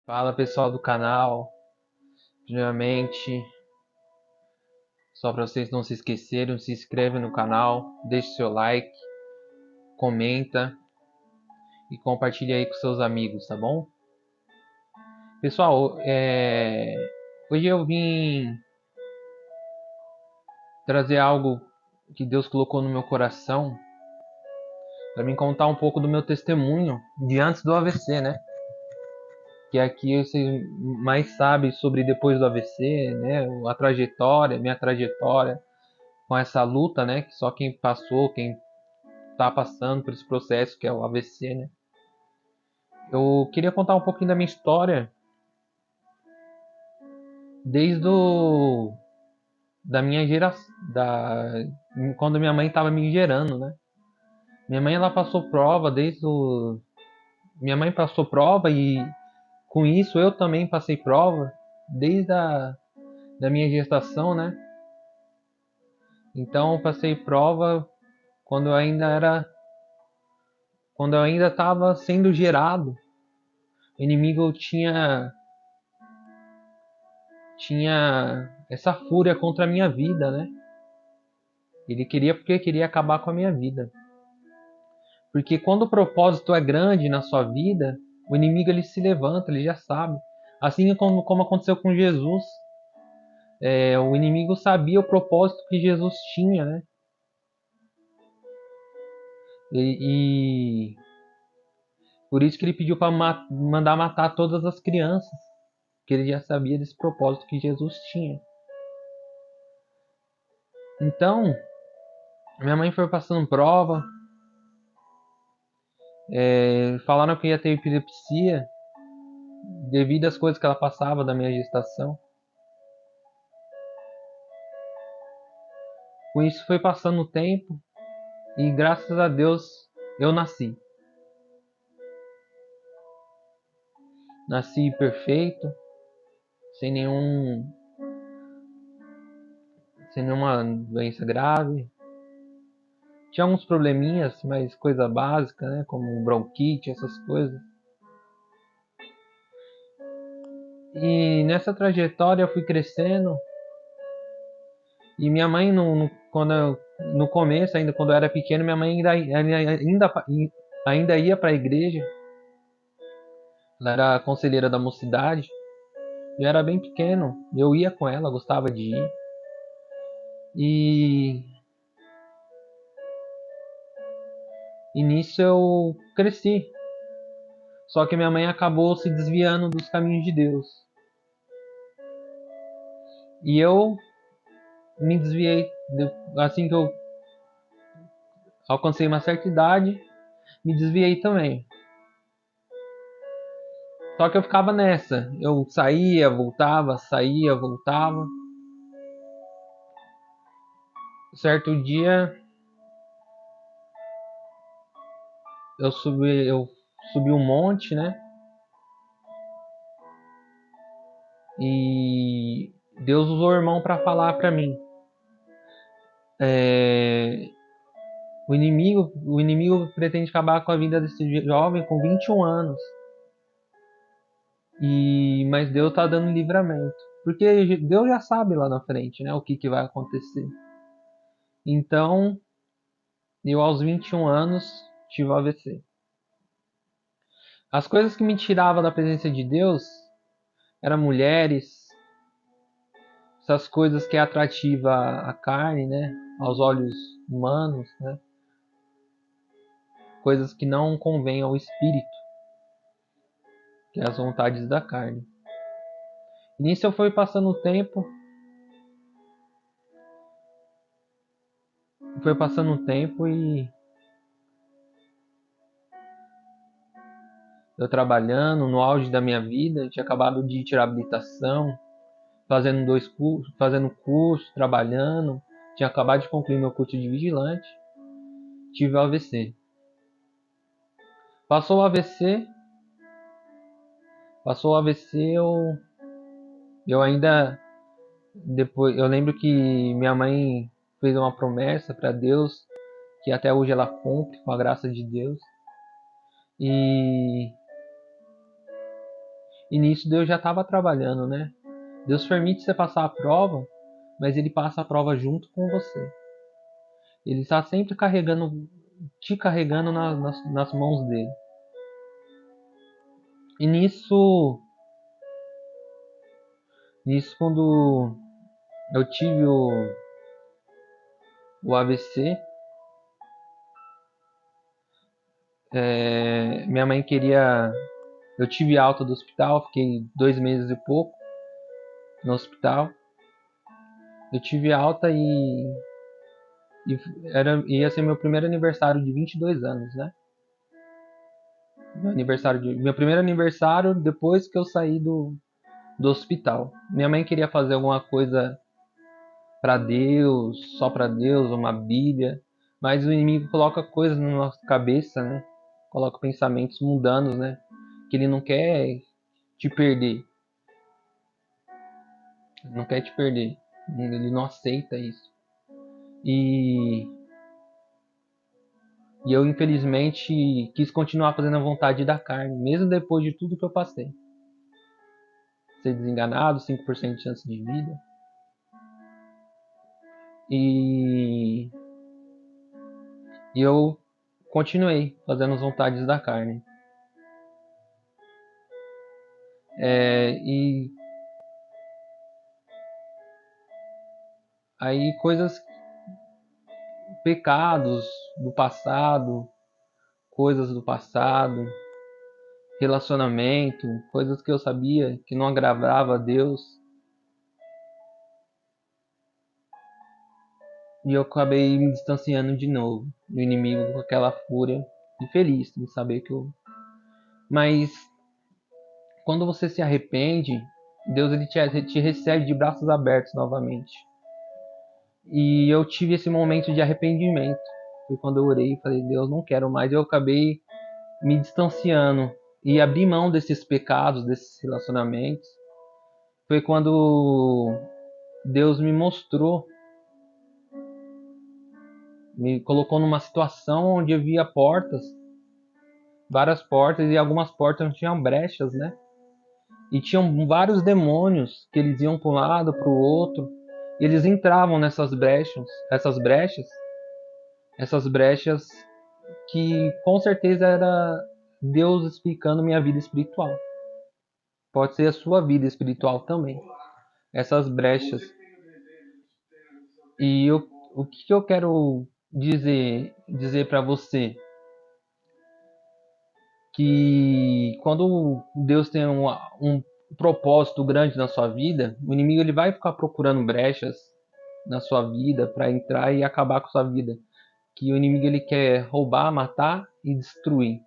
Fala pessoal do canal, primeiramente, só para vocês não se esquecerem, se inscreve no canal, deixe seu like, comenta e compartilha aí com seus amigos, tá bom? Pessoal, hoje eu vim trazer algo que Deus colocou no meu coração para me contar um pouco do meu testemunho de antes do AVC, né? Que aqui vocês mais sabem sobre depois do AVC, né? A trajetória, minha trajetória com essa luta, né? Que só quem passou, quem tá passando por esse processo que é o AVC, né? Eu queria contar um pouquinho da minha história desde da minha geração, quando minha mãe estava me gerando, né? Minha mãe ela passou prova minha mãe passou prova e com isso eu também passei prova desde da minha gestação, né? Então eu passei prova quando eu ainda era quando eu ainda estava sendo gerado. O inimigo tinha essa fúria contra a minha vida, né? Ele queria porque queria acabar com a minha vida. Porque quando o propósito é grande na sua vida, o inimigo ele se levanta, ele já sabe. Assim como aconteceu com Jesus, o inimigo sabia o propósito que Jesus tinha, né? E por isso que ele pediu para mandar matar todas as crianças, que ele já sabia desse propósito que Jesus tinha. Então, minha mãe foi passando prova, falaram que ia ter epilepsia devido às coisas que ela passava da minha gestação. Com isso foi passando o tempo e graças a Deus eu nasci. Nasci perfeito, sem sem nenhuma doença grave. Tinha alguns probleminhas, mas coisa básica, né, como bronquite, essas coisas. E nessa trajetória eu fui crescendo e minha mãe no começo, ainda quando eu era pequeno, minha mãe ainda ia para a igreja. Ela era conselheira da mocidade. Eu era bem pequeno, eu ia com ela, gostava de ir. E, e nisso eu cresci. Só que minha mãe acabou se desviando dos caminhos de Deus. E eu me desviei. Assim que eu alcancei uma certa idade, me desviei também. Só que eu ficava nessa. Eu saía, voltava, saía, voltava. Certo dia eu subi um monte, né? E Deus usou o irmão para falar para mim. O inimigo pretende acabar com a vida desse jovem com 21 anos. Mas Deus está dando livramento. Porque Deus já sabe lá na frente, né, o que vai acontecer. Então, eu aos 21 anos tive o AVC. As coisas que me tiravam da presença de Deus eram mulheres, essas coisas que é atrativa à carne, né, aos olhos humanos, né, coisas que não convêm ao espírito, que é as vontades da carne. E nisso eu fui passando o tempo, e eu trabalhando no auge da minha vida, tinha acabado de tirar habilitação, fazendo curso, trabalhando, tinha acabado de concluir meu curso de vigilante, tive o AVC. Passou o AVC, eu ainda depois eu lembro que minha mãe fez uma promessa para Deus que até hoje ela cumpre com a graça de Deus. E E nisso Deus já estava trabalhando, né? Deus permite você passar a prova, mas Ele passa a prova junto com você. Ele está sempre te carregando nas mãos dele. E nisso quando eu tive o AVC, minha mãe queria. Eu tive alta do hospital, fiquei 2 meses e pouco no hospital. Eu tive alta e ia ser meu primeiro aniversário de 22 anos, né? Meu primeiro aniversário depois que eu saí do hospital. Minha mãe queria fazer alguma coisa para Deus, só para Deus, uma Bíblia, mas o inimigo coloca coisas na nossa cabeça, né? Coloca pensamentos mundanos, né? Que ele não quer te perder. Não quer te perder. Ele não aceita isso. E eu, infelizmente, quis continuar fazendo a vontade da carne, mesmo depois de tudo que eu passei. Ser desenganado, 5% de chance de vida. E eu continuei fazendo as vontades da carne. E aí pecados do passado, coisas do passado, relacionamento, coisas que eu sabia que não agradava a Deus. E eu acabei me distanciando de novo do inimigo com aquela fúria. E feliz em saber que eu... Mas quando você se arrepende, Deus ele te recebe de braços abertos novamente. E eu tive esse momento de arrependimento. Foi quando eu orei e falei, Deus, não quero mais. Eu acabei me distanciando e abri mão desses pecados, desses relacionamentos. Foi quando Deus me mostrou, me colocou numa situação onde havia portas, várias portas, e algumas portas tinham brechas, né? E tinham vários demônios que eles iam para um lado, para o outro. E eles entravam nessas brechas que com certeza era Deus explicando minha vida espiritual. Pode ser a sua vida espiritual também. Essas brechas. E o que eu quero dizer para você? Que quando Deus tem um propósito grande na sua vida, o inimigo ele vai ficar procurando brechas na sua vida para entrar e acabar com a sua vida. Que o inimigo ele quer roubar, matar e destruir.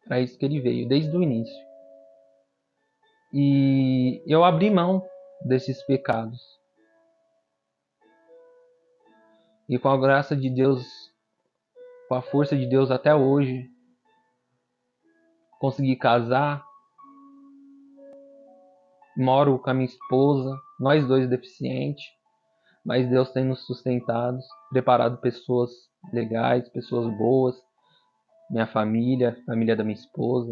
Para isso que ele veio, desde o início. E eu abri mão desses pecados. E com a graça de Deus, com a força de Deus até hoje, consegui casar, moro com a minha esposa, nós dois deficientes, mas Deus tem nos sustentado, preparado pessoas legais, pessoas boas, minha família, família da minha esposa.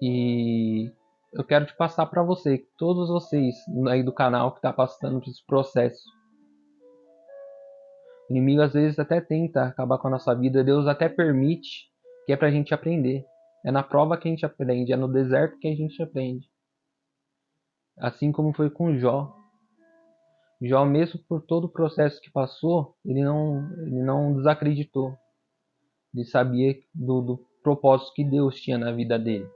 E eu quero te passar para você, todos vocês aí do canal que está passando por esse processo. O inimigo às vezes até tenta acabar com a nossa vida, Deus até permite, que é para a gente aprender. É na prova que a gente aprende, é no deserto que a gente aprende. Assim como foi com Jó. Jó, mesmo por todo o processo que passou, ele não desacreditou. Ele sabia do propósito que Deus tinha na vida dele.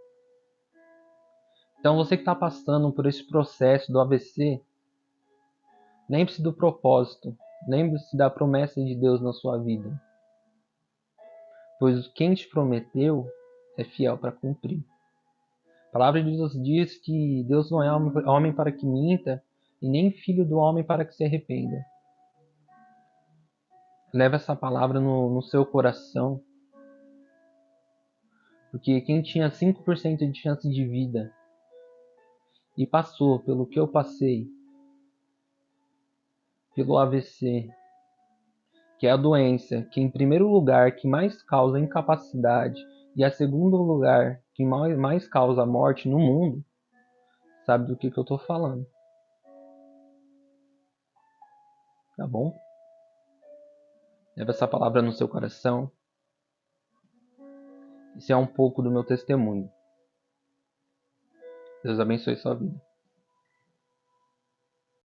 Então você que está passando por esse processo do AVC, lembre-se do propósito, lembre-se da promessa de Deus na sua vida. Pois quem te prometeu é fiel para cumprir. A palavra de Deus diz que Deus não é homem para que minta, e nem filho do homem para que se arrependa. Leve essa palavra no seu coração, porque quem tinha 5% de chance de vida e passou pelo que eu passei, pelo AVC, que é a doença que em primeiro lugar que mais causa incapacidade, E a segundo lugar que mais causa morte no mundo, sabe do que eu tô falando. Tá bom? Leva essa palavra no seu coração. Esse é um pouco do meu testemunho. Deus abençoe sua vida.